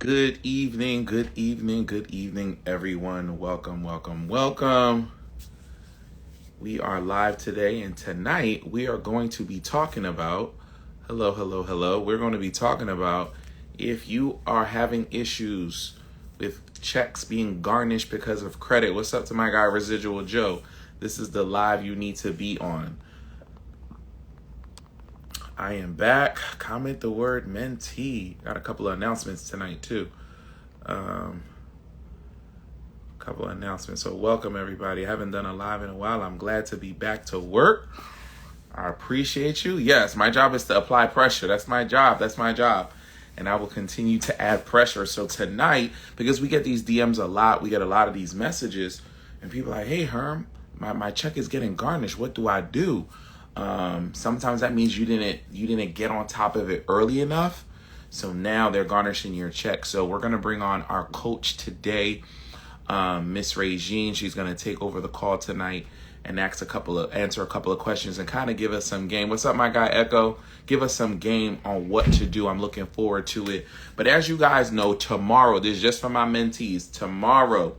Good evening, good evening, good evening, everyone. Welcome, welcome, welcome. We are live today, and tonight we are going to be talking about, hello. We're going to be talking about if you are having issues with checks being garnished because of credit. What's up to my guy, Residual Joe? This is the live you need to be on. I am back. Comment the word mentee. Got a couple of announcements tonight, too. Couple of announcements. So welcome, everybody. I haven't done a live in a while. I'm glad to be back to work. I appreciate you. Yes, my job is to apply pressure. That's my job. And I will continue to add pressure. So tonight, because we get these DMs a lot, we get a lot of these messages, and people are like, hey, Herm, my check is getting garnished. What do I do? Sometimes that means you didn't get on top of it early enough. So now they're garnishing your check. So we're going to bring on our coach today, Miss Regine. She's going to take over the call tonight and answer a couple of questions and kind of give us some game. What's up, my guy Echo? Give us some game on what to do. I'm looking forward to it. But as you guys know, tomorrow, this is just for my mentees. Tomorrow,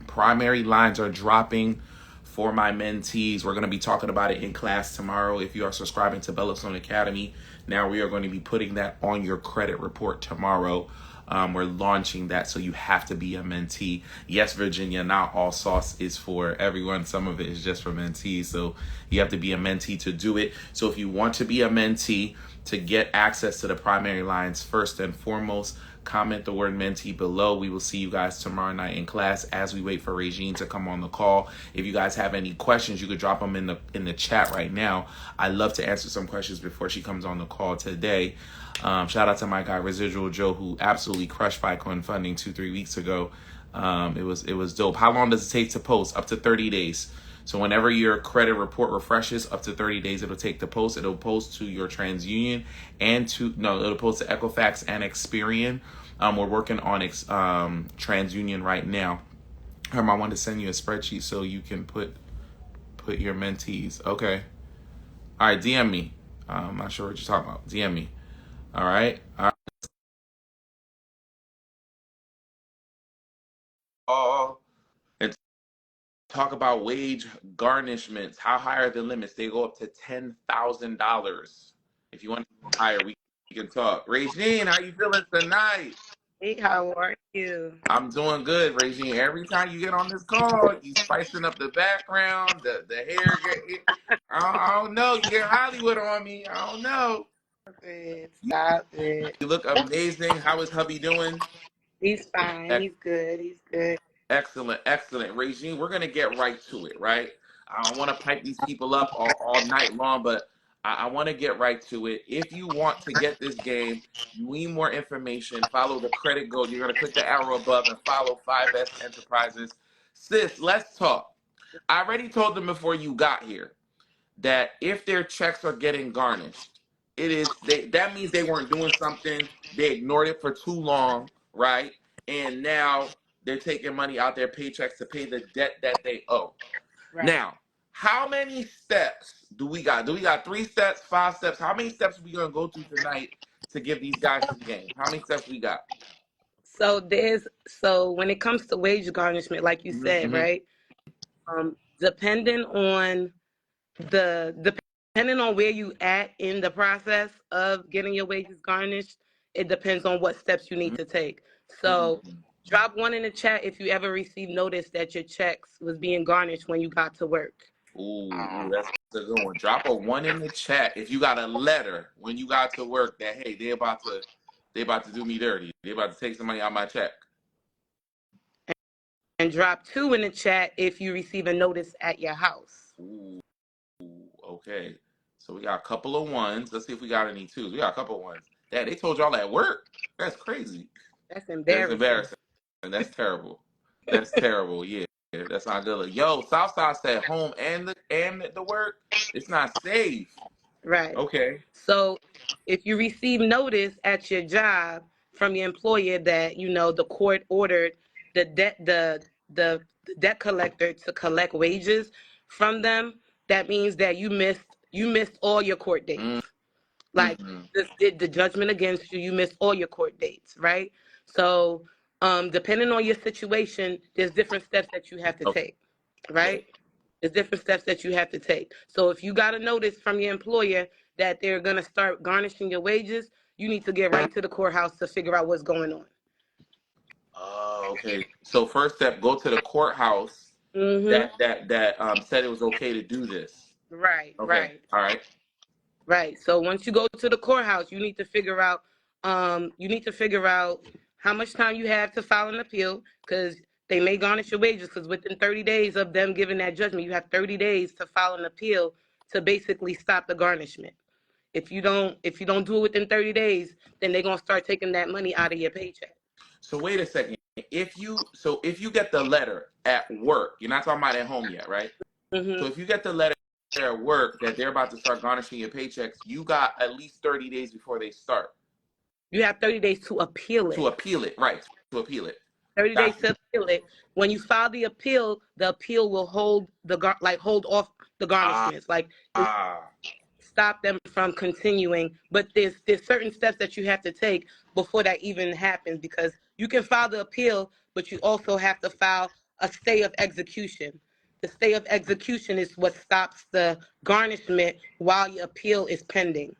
primary lines are dropping for my mentees. We're going to be talking about it in class tomorrow. If you are subscribing to Sloan Academy, now we are going to be putting that on your credit report tomorrow. We're launching that, so you have to be a mentee. Yes, Virginia, not all sauce is for everyone. Some of it is just for mentees, so you have to be a mentee to do it. So if you want to be a mentee to get access to the primary lines, first and foremost, comment the word mentee below. We will see you guys tomorrow night in class as we wait for Regine to come on the call. If you guys have any questions, you could drop them in the chat right now. I love to answer some questions before she comes on the call today. Shout out to my guy Residual Joe, who absolutely crushed FICON funding 2-3 weeks ago. It was dope. How long does it take to post? Up to 30 days. So whenever your credit report refreshes, up to 30 days, it'll take the post. It'll post to your TransUnion it'll post to Equifax and Experian. We're working on TransUnion right now. I want to send you a spreadsheet so you can put your mentees. Okay. All right, DM me. I'm not sure what you're talking about. DM me. All right. And talk about wage garnishments. How high are the limits? They go up to $10,000. If you want to go higher, we can talk. Regine, how you feeling tonight? Hey, how are you? I'm doing good, Regine. Every time you get on this call, you spicing up the background, the hair. I don't know. You get Hollywood on me. I don't know. Stop it. You look amazing. How is hubby doing? He's fine. He's good. He's good. Excellent, excellent. Regine, we're going to get right to it, right? I don't want to pipe these people up all night long, but I want to get right to it. If you want to get this game, you need more information, follow the credit code. You're going to click the arrow above and follow 5S Enterprises. Sis, let's talk. I already told them before you got here that if their checks are getting garnished, that means they weren't doing something, they ignored it for too long, right? And now they're taking money out their paychecks to pay the debt that they owe. Right. Now, how many steps do we got? Do we got 3 steps, 5 steps? How many steps are we gonna go through tonight to give these guys the game? How many steps we got? So when it comes to wage garnishment, like you said, right? Depending on where you at in the process of getting your wages garnished, it depends on what steps you need to take. So drop 1 in the chat if you ever received notice that your checks was being garnished when you got to work. Ooh, that's a good one. Drop a 1 in the chat if you got a letter when you got to work that, hey, they about to do me dirty. They about to take some money out of my check. And drop 2 in the chat if you receive a notice at your house. Ooh, okay. So we got a couple of 1s. Let's see if we got any 2s. We got a couple of 1s. Dad, they told y'all at work? That's crazy. That's embarrassing. That's terrible. That's terrible. Yeah, that's not good. Yo, Southside said home and the work. It's not safe. Right. Okay. So if you receive notice at your job from your employer that, the court ordered the debt collector to collect wages from them, that means that you missed all your court dates. Like the judgment against you missed all your court dates, right? So depending on your situation, there's different steps that you have to Okay. take, right? There's different steps that you have to take. So if you got a notice from your employer that they're going to start garnishing your wages, you need to get right to the courthouse to figure out what's going on. Oh, okay. So first step, go to the courthouse Mm-hmm. that said it was okay to do this. Right, Okay. right. All right. Right. So once you go to the courthouse, you need to figure out how much time you have to file an appeal, because they may garnish your wages, because within 30 days of them giving that judgment, you have 30 days to file an appeal to basically stop the garnishment. If you don't do it within 30 days, then they're gonna start taking that money out of your paycheck. So wait a second. If you get the letter at work, you're not talking about at home yet, right? Mm-hmm. So if you get the letter at work that they're about to start garnishing your paychecks, you got at least 30 days before they start You have 30 days to appeal to it. appeal it, right? To appeal it. 30 days Gotcha. to appeal it. When you file the appeal will hold hold off the Ah, garnishments. Like ah, stop them from continuing. But there's certain steps that you have to take before that even happens, because you can file the appeal, but you also have to file a stay of execution. The stay of execution is what stops the garnishment while your appeal is pending.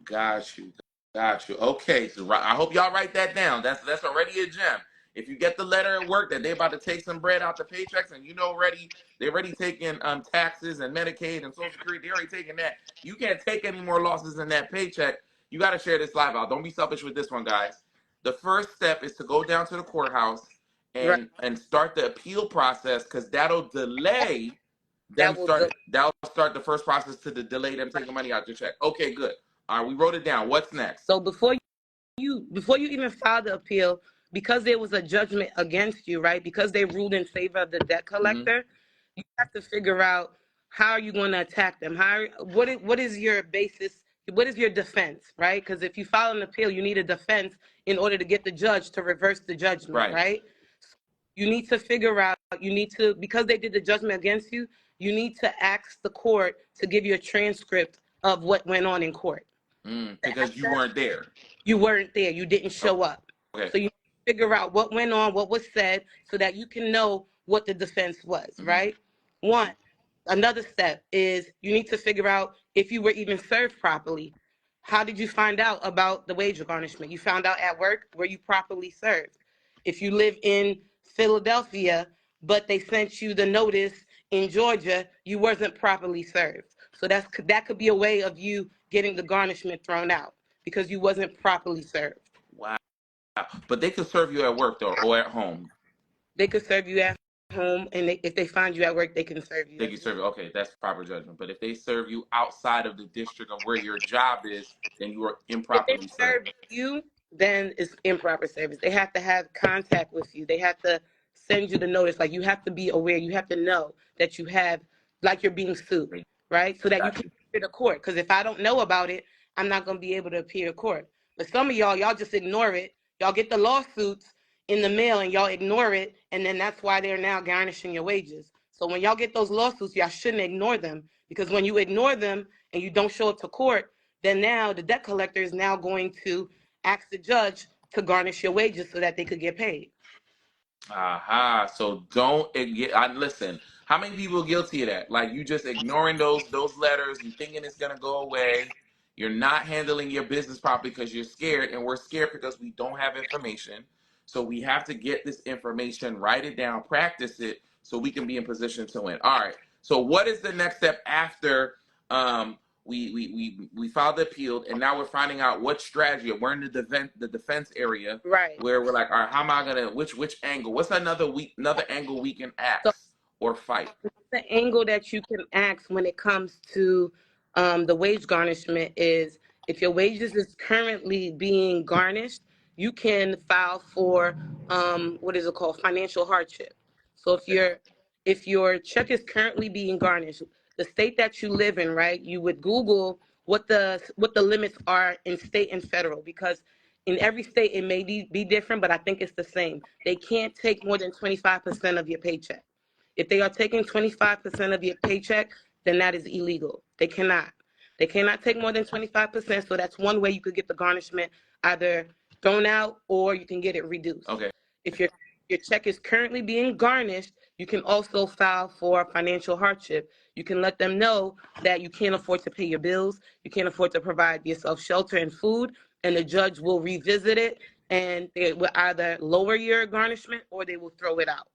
got you. Got you. Okay, so I hope y'all write that down. That's already a gem. If you get the letter at work that they're about to take some bread out the paychecks, and they're already taking taxes and Medicaid and Social Security, they're already taking that. You can't take any more losses in that paycheck. You got to share this live out. Don't be selfish with this one, guys. The first step is to go down to the courthouse Right. and start the appeal process, because that'll delay them That will start. That'll start the first process to delay them taking money out your check. Okay, good. All right, we wrote it down. What's next? So before you even file the appeal, because there was a judgment against you, right? Because they ruled in favor of the debt Mm-hmm. collector, you have to figure out how are you going to attack them. What is your basis? What is your defense, right? Because if you file an appeal, you need a defense in order to get the judge to reverse the judgment, Right. right? You need to figure out. Because they did the judgment against you, you need to ask the court to give you a transcript of what went on in court. Because you weren't there. You weren't there. You didn't show up. Okay. So you figure out what went on, what was said, so that you can know what the defense was, right? One. Another step is you need to figure out if you were even served properly. How did you find out about the wage garnishment? You found out at work. Were you properly served? If you live in Philadelphia, but they sent you the notice in Georgia, you wasn't properly served. So that could be a way of you getting the garnishment thrown out, because you wasn't properly served. Wow. But they could serve you at work though, or at home. They could serve you at home, and if they find you at work, they can serve you. They can serve you. Okay, that's proper judgment. But if they serve you outside of the district of where your job is, then you are If improperly they served. serve you, then it's improper service. They have to have contact with you. They have to send you the notice. Like, you have to be aware. You have to know that you have, like, you're being sued, right? So that you can appear to court. Because if I don't know about it, I'm not going to be able to appear to court. But some of y'all just ignore it. Y'all get the lawsuits in the mail and y'all ignore it. And then that's why they're now garnishing your wages. So when y'all get those lawsuits, y'all shouldn't ignore them. Because when you ignore them and you don't show up to court, then now the debt collector is now going to ask the judge to garnish your wages so that they could get paid. Aha. So don't listen. How many people are guilty of that? Like, you just ignoring those letters, you thinking it's gonna go away. You're not handling your business properly because you're scared, and we're scared because we don't have information. So we have to get this information, write it down, practice it, so we can be in position to win. All right. So what is the next step after we filed the appeal, and now we're finding out what strategy? We're in the defense area, Right. where we're like, all right, how am I gonna which angle? What's another angle we can axe or fight? The angle that you can ask when it comes to the wage garnishment is, if your wages is currently being garnished, you can file for what is it called, financial hardship. So if your check is currently being garnished, the state that you live in, right, you would Google what the limits are in state and federal, because in every state it may be different, but I think it's the same. They can't take more than 25% of your paycheck. If they are taking 25% of your paycheck, then that is illegal. They cannot. They cannot take more than 25%. So that's one way you could get the garnishment, either thrown out, or you can get it reduced. Okay. If your check is currently being garnished, you can also file for financial hardship. You can let them know that you can't afford to pay your bills, you can't afford to provide yourself shelter and food, and the judge will revisit it, and they will either lower your garnishment or they will throw it out.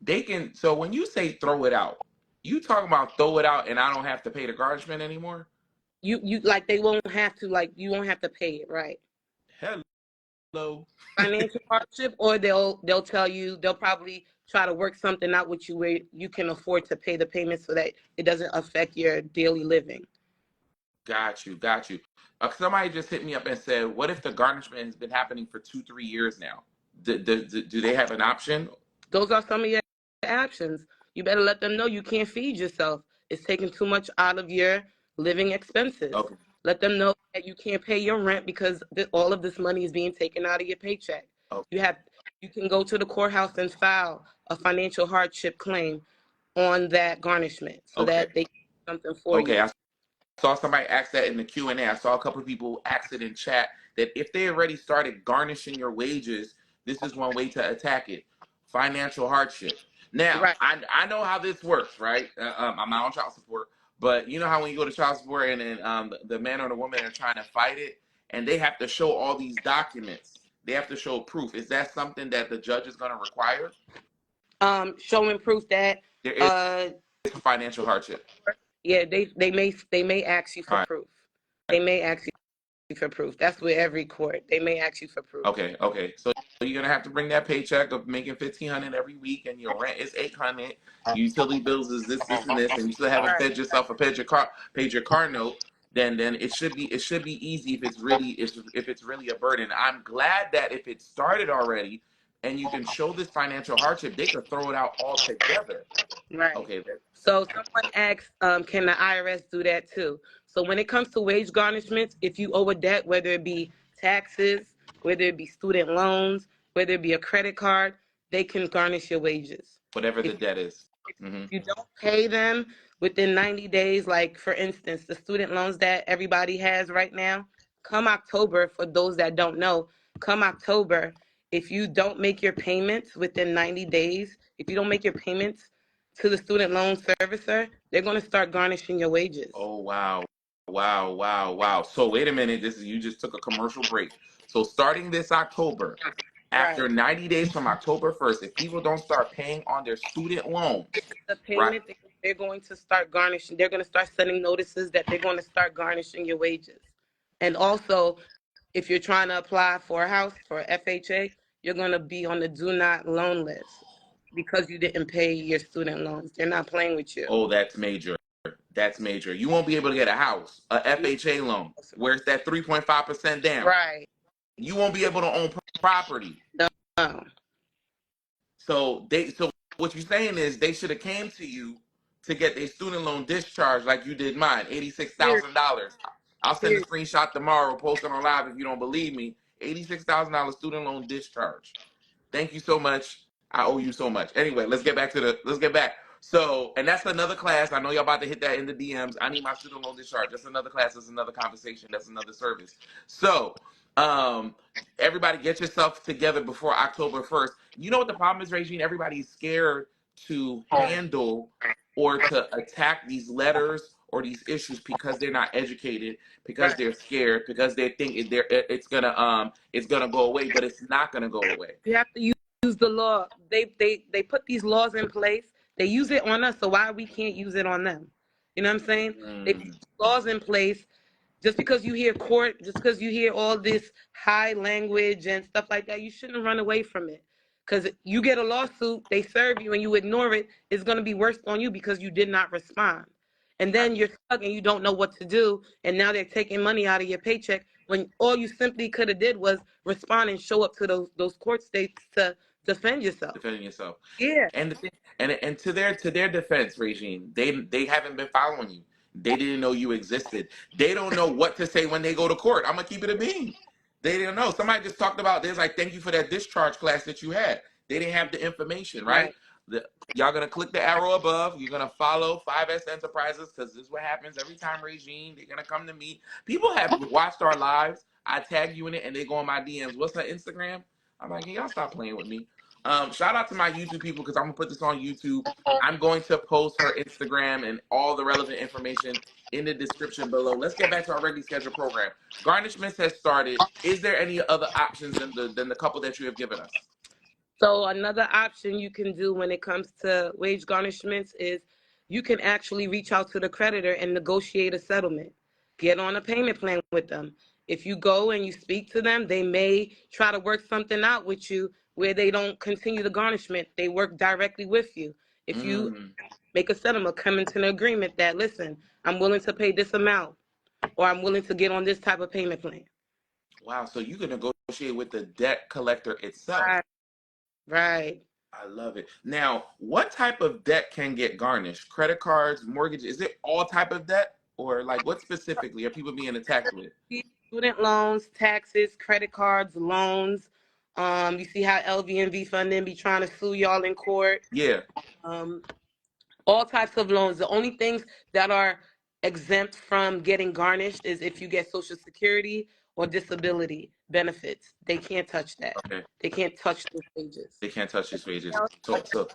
They can. So when you say throw it out, you talking about throw it out and I don't have to pay the garnishment anymore? You like, they won't have to, like, you won't have to pay it, right? Hello. Financial hardship, or they'll tell you, they'll probably try to work something out with you where you can afford to pay the payments so that it doesn't affect your daily living. Got you. Somebody just hit me up and said, what if the garnishment has been happening for 2-3 years now? Do they have an option? Those are some of your options. You better let them know you can't feed yourself. It's taking too much out of your living expenses. Okay. Let them know that you can't pay your rent because all of this money is being taken out of your paycheck. Okay. You can go to the courthouse and file a financial hardship claim on that garnishment so that they can do something for you. Okay, I saw somebody ask that in the Q&A. I saw a couple of people ask it in chat that if they already started garnishing your wages, this is one way to attack it. Financial hardship. Now, Right. I know how this works, right? I'm not on child support, but you know how when you go to child support and then the man or the woman are trying to fight it, and they have to show all these documents. They have to show proof. Is that something that the judge is going to require? Showing proof that there is financial hardship. Yeah, they may ask you for proof. They may ask you for proof. That's with every court. They may ask you for proof. Okay. So you're gonna have to bring that paycheck of making $1,500 every week, and your rent is $800. Your utility bills is this, and this, and you still haven't fed yourself or paid your car note. Then it should be easy if it's really a burden. I'm glad that if it started already, and you can show this financial hardship, they could throw it out altogether. Right. Okay. So someone asked, can the IRS do that too? So when it comes to wage garnishments, if you owe a debt, whether it be taxes, whether it be student loans, whether it be a credit card, they can garnish your wages. Whatever the debt is. If you don't pay them within 90 days, like for instance, the student loans that everybody has right now, come October, for those that don't know, come October, if you don't make your payments within 90 days, if you don't make your payments to the student loan servicer, they're going to start garnishing your wages. Oh, wow. So wait a minute. You just took a commercial break. So starting this October, after 90 days from October 1st, if people don't start paying on their student loans, the payment, they're going to start garnishing. They're going to start sending notices that they're going to start garnishing your wages. And also, if you're trying to apply for a house, for FHA, you're going to be on the do not loan list because you didn't pay your student loans. They're not playing with you. Oh, that's major. You won't be able to get a house, a FHA loan, where it's that 3.5% down. Right. You won't be able to own property. No. So what you're saying is they should have came to you to get their student loan discharged like you did mine, $86,000. I'll send a screenshot tomorrow, post it on live if you don't believe me. $86,000 student loan discharge. Thank you so much. I owe you so much. Anyway, let's get back. So, and that's another class. I know y'all about to hit that in the DMs. I need my student loan discharge. That's another class. That's another conversation. That's another service. So, everybody get yourself together before October 1st. You know what the problem is, Regine? Everybody's scared to handle or to attack these letters or these issues because they're not educated, because they're scared, because they think it's gonna go away, but it's not gonna go away. You have to use the law. They put these laws in place. They use it on us, so why we can't use it on them? You know what I'm saying? They put laws in place. Just because you hear court, just because you hear all this high language and stuff like that, you shouldn't run away from it. Because you get a lawsuit, they serve you, and you ignore it, it's going to be worse on you because you did not respond. And then you're stuck and you don't know what to do, and now they're taking money out of your paycheck when all you simply could have did was respond and show up to those court states to defend yourself. Yeah. And to their defense, Regine, they haven't been following you. They didn't know you existed. They don't know what to say when they go to court. I'm gonna keep it a bean. They didn't know. Somebody just talked about this. Like, thank you for that discharge class that you had. They didn't have the information, right? Y'all gonna click the arrow above. You're gonna follow 5S Enterprises because this is what happens every time, Regine. They're gonna come to me. People have watched our lives. I tag you in it and they go on my DMs. What's her Instagram? I'm like, hey, y'all stop playing with me. Shout out to my YouTube people because I'm gonna put this on YouTube. I'm going to post her Instagram and all the relevant information in the description below. Let's get back to our regularly scheduled program. Garnishments has started. Is there any other options than the couple that you have given us? So another option you can do when it comes to wage garnishments is you can actually reach out to the creditor and negotiate a settlement. Get on a payment plan with them. If you go and you speak to them, they may try to work something out with you where they don't continue the garnishment. They work directly with you. If you make a settlement, come into an agreement that, listen, I'm willing to pay this amount, or I'm willing to get on this type of payment plan. Wow, so you can negotiate with the debt collector itself. Right. I love it. Now, what type of debt can get garnished? Credit cards, mortgages? Is it all type of debt? Or like what specifically are people being attacked with? Student loans, taxes, credit cards, loans. You see how LVNV funding be trying to sue y'all in court. Yeah. All types of loans. The only things that are exempt from getting garnished is if you get Social Security or disability benefits. They can't touch that. Okay. They can't touch those wages. They can't touch these wages. So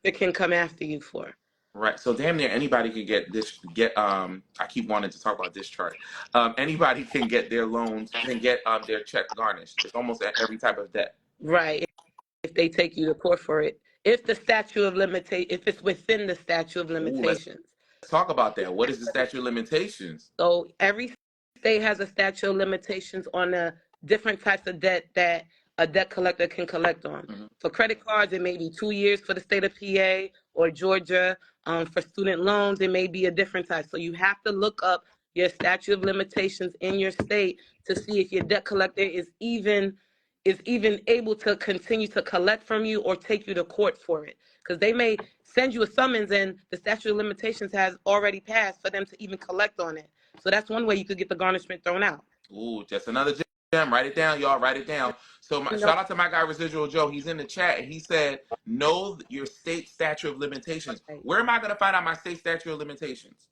they can come after you for. Right. So damn near anybody can I keep wanting to talk about discharge. Anybody can get their loans, can get their check garnished. It's almost every type of debt. Right. If they take you to court for it. If it's within the statute of limitations. Let's talk about that. What is the statute of limitations? So every state has a statute of limitations on the different types of debt that a debt collector can collect on. Mm-hmm. For credit cards, it may be 2 years for the state of PA or Georgia. For student loans, it may be a different type. So you have to look up your statute of limitations in your state to see if your debt collector is even able to continue to collect from you or take you to court for it. Because they may send you a summons and the statute of limitations has already passed for them to even collect on it. So that's one way you could get the garnishment thrown out. Ooh, just another gem. Write it down, y'all. Write it down. So shout out to my guy, Residual Joe. He's in the chat, and he said, know your state statute of limitations. Right. Where am I going to find out my state statute of limitations?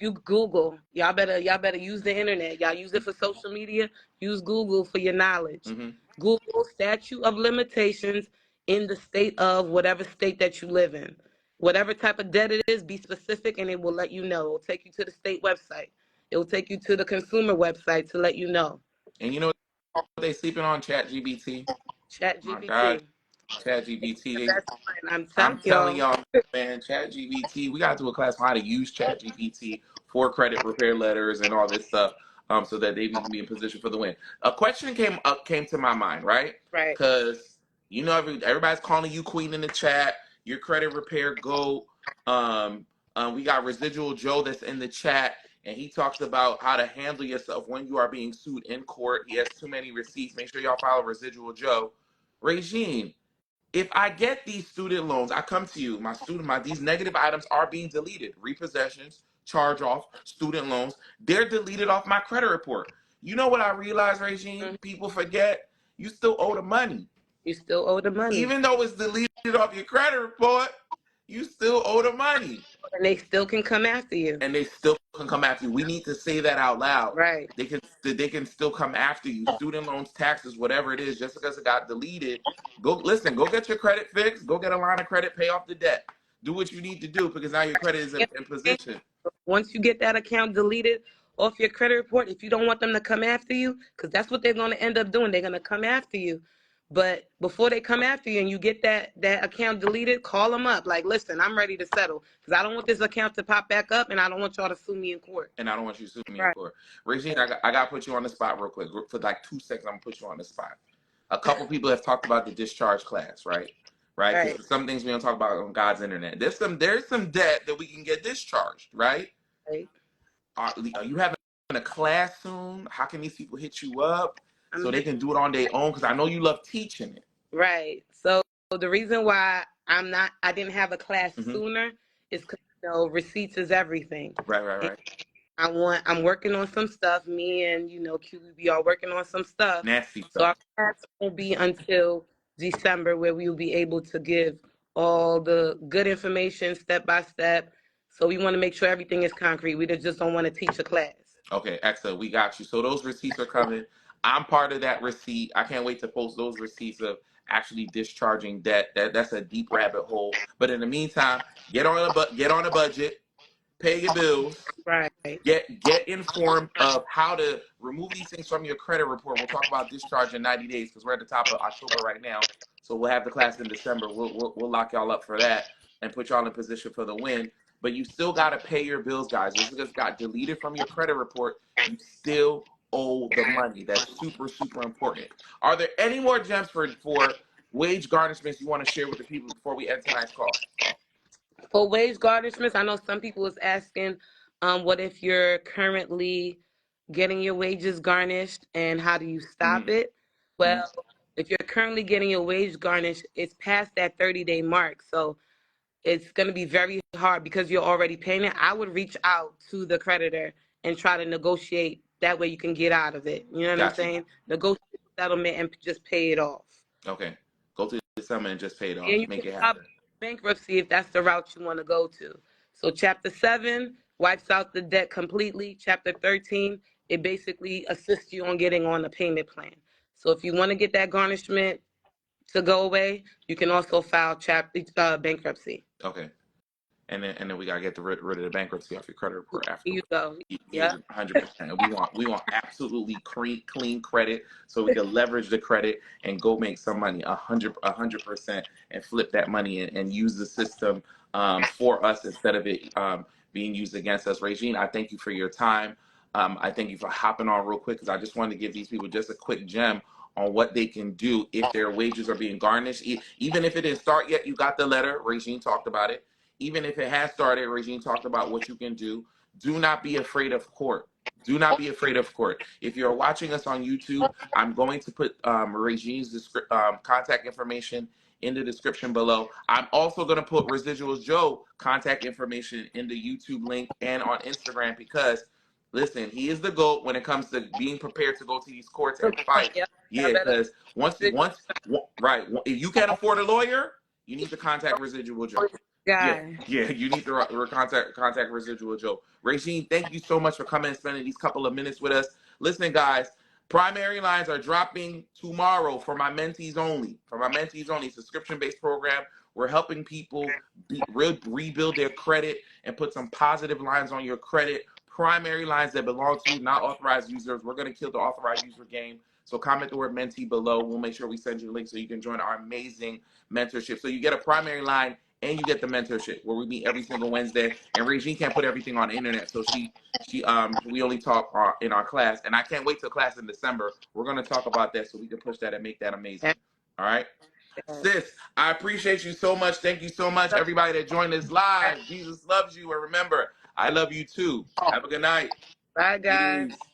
You Google. Y'all better use the internet. Y'all use it for social media. Use Google for your knowledge. Mm-hmm. Google statute of limitations in the state of whatever state that you live in. Whatever type of debt it is, be specific and it will let you know. It will take you to the state website. It will take you to the consumer website to let you know. And you know what they sleeping on? ChatGPT. ChatGPT. ChatGPT. I'm telling y'all, man, ChatGPT. We got to do a class on how to use ChatGPT for credit repair letters and all this stuff, so that they can be in position for the win. A question came to my mind, right? Right. Because you know everybody's calling you queen in the chat. Your credit repair GOAT. We got Residual Joe that's in the chat, and he talks about how to handle yourself when you are being sued in court. He has too many receipts. Make sure y'all follow Residual Joe. Regine, if I get these student loans, I come to you. These negative items are being deleted. Repossessions, charge off, student loans. They're deleted off my credit report. You know what I realized, Regine? Mm-hmm. People forget you still owe the money. You still owe the money. Even though it's deleted off your credit report, you still owe the money. And they still can come after you. We need to say that out loud. Right. They can still come after you. Student loans, taxes, whatever it is, just because it got deleted. Go get your credit fixed. Go get a line of credit, pay off the debt. Do what you need to do because now your credit is in position. Once you get that account deleted off your credit report, if you don't want them to come after you, because that's what they're going to end up doing. They're going to come after you. But before they come after you and you get that account deleted, call them up. Like, listen, I'm ready to settle because I don't want this account to pop back up and I don't want y'all to sue me in court. And I don't want you to sue me in court. Regine, I got to put you on the spot real quick. For like 2 seconds, I'm going to put you on the spot. A couple people have talked about the discharge class, right? Right. Some things we don't talk about on God's internet. There's some debt that we can get discharged, right? Right. Are you having a class soon? How can these people hit you up? So they can do it on their own, because I know you love teaching it. Right. So the reason why I didn't have a class sooner is because receipts is everything. Right. And I'm working on some stuff. Me and QB are working on some stuff. Nasty stuff. So our class won't be until December, where we will be able to give all the good information step by step. So we want to make sure everything is concrete. We just don't want to teach a class. Okay, excellent. We got you. So those receipts are coming. I'm part of that receipt. I can't wait to post those receipts of actually discharging debt. That's a deep rabbit hole. But in the meantime, get on a budget, pay your bills, Right. get informed of how to remove these things from your credit report. We'll talk about discharge in 90 days because we're at the top of October right now. So we'll have the class in December. We'll lock y'all up for that and put y'all in position for the win. But you still got to pay your bills, guys. This just got deleted from your credit report. You still owe the money. That's super, super important. Are there any more gems for wage garnishments you want to share with the people before we end tonight's call? For wage garnishments, I know some people is asking, what if you're currently getting your wages garnished and how do you stop Mm-hmm. it? Well, if you're currently getting your wage garnished, it's past that 30-day mark. So it's going to be very hard because you're already paying it. I would reach out to the creditor and try to negotiate. That way you can get out of it. You know what I'm Gotcha. saying? Negotiate settlement and just pay it off. Okay. Go to the settlement and just pay it off. And you Make can it file happen. bankruptcy if that's the route you want to go to. So Chapter 7 wipes out the debt completely. Chapter 13, it basically assists you on getting on a payment plan. So if you want to get that garnishment to go away, you can also file bankruptcy. Okay. And then we gotta get rid of the bankruptcy off your credit report Here you afterwards. go. Yeah, Yeah. 100%. We want absolutely clean credit so we can leverage the credit and go make some money, 100%, and flip that money and use the system for us instead of it being used against us. Regine, I thank you for your time. I thank you for hopping on real quick because I just wanted to give these people just a quick gem on what they can do if their wages are being garnished. Even if it didn't start yet, you got the letter. Regine talked about it. Even if it has started, Regine talked about what you can do. Do not be afraid of court. Do not be afraid of court. If you're watching us on YouTube, I'm going to put Regine's contact information in the description below. I'm also going to put Residuals Joe contact information in the YouTube link and on Instagram because, listen, he is the GOAT when it comes to being prepared to go to these courts and fight. Yep. Yeah, because right, if you can't afford a lawyer, you need to contact Residual Joe. Guy. Yeah, you need to contact Residual Joe. Regine, thank you so much for coming and spending these couple of minutes with us. Listen, guys, primary lines are dropping tomorrow for my mentees only. For my mentees only, subscription-based program. We're helping people rebuild their credit and put some positive lines on your credit. Primary lines that belong to you, not authorized users. We're going to kill the authorized user game. So comment the word mentee below. We'll make sure we send you a link so you can join our amazing mentorship. So you get a primary line and you get the mentorship where we meet every single Wednesday. And Regine can't put everything on the internet, so we only talk in our class. And I can't wait till class in December. We're gonna talk about that so we can push that and make that amazing. All right, sis. I appreciate you so much. Thank you so much, everybody that joined us live. Jesus loves you, and remember, I love you too. Have a good night. Bye, guys. Peace.